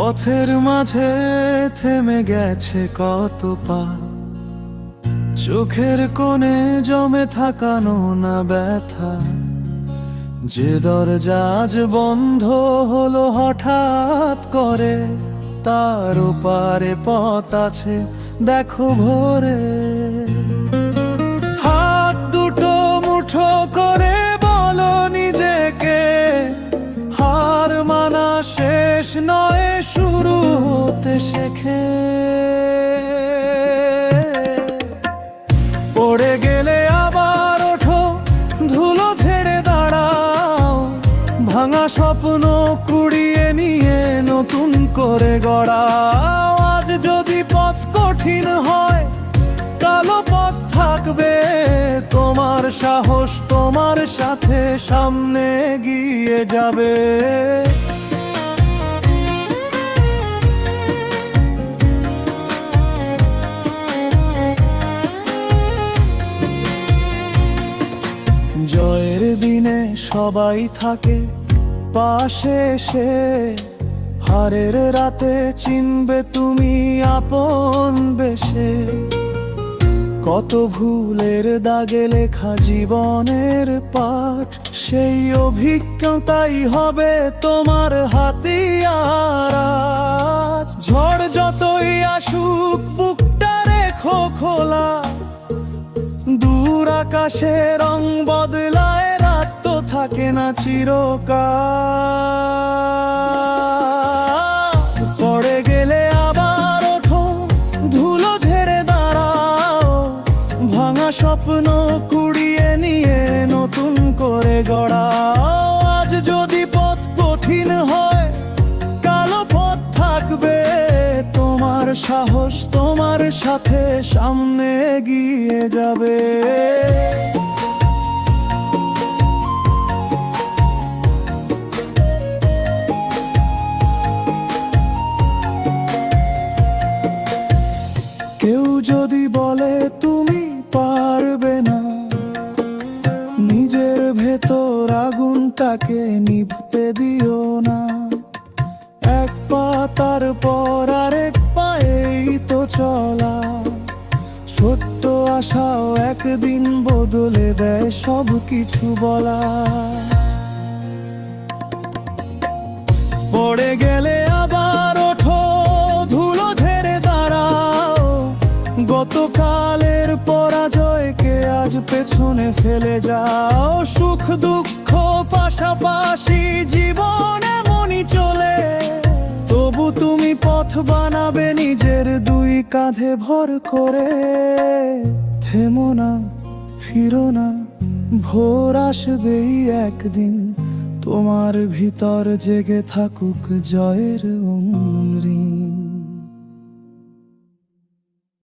পথের মাঝে থেমে গেছে কত পা, চোখের কোণে জমে থাকানো না ব্যথা। যে দরজা আজ বন্ধ হলো হঠাৎ করে, তার ওপারে পথ আছে দেখো ভোরে। হাত দুটো মুঠো করে বলো নিজেকে, হার মানা শেষ নয়, শুরু হতে শেখে। পড়ে গেলে আবার ওঠো, ধুলো ঝেড়ে দাঁড়াও, ভাঙা স্বপ্ন কুড়িয়ে নিয়ে নতুন করে গড়াও। আজ যদি পথ কঠিন হয়, কালো পথ থাকবে, তোমার সাহস তোমার সাথে সামনে এগিয়ে যাবে। জয়ের দিনে সবাই থাকে পাশে এসে, হারের রাতে চিনবে তুমি আপন বেশে। কত ভুলের দাগে লেখা জীবনের পাঠ, সেই অভিজ্ঞতাই হবে তোমার হাতিয়ার। ঝড় যতই আসুক বুকটা রেখো খোলা, দূর আকাশে রং বদলায়, রাত তো থাকে না চিরকাল। পড়ে গেলে আবার ওঠো, ধুলো ঝেড়ে দাঁড়াও, ভাঙা স্বপ্ন কুড়িয়ে নিয়ে নতুন করে গড়াও। আজ যদি পথ কঠিন হয়, কালো পথ থাকবে, তোমার সাহস তোমার সাথে সামনে এগিয়ে যাবে। কেউ যদি বলে তুমি পারবে না, নিজের ভেতর আগুনটাকে নিভতে দিও না। এক পা তারপর আরেক পায়েই তো চলা, ছোট্ট আশাও একদিন বদলে দেয় সব কিছু বলা। পড়ে গেলে আবার ওঠো, ধুলো ঝেড়ে দাঁড়াও, গতকালের পরাজয়কে আজ পেছনে ফেলে যাও। সুখ দুঃখ পাশাপাশি জীবন এমনই চলে, তবু তুমি পথ বানাবে নিজের দুই কাঁধে ভর করে। থেমো না, ফিরো না, ভোর আসবেই একদিন, তোমার ভিতর জেগে থাকুক জয়ের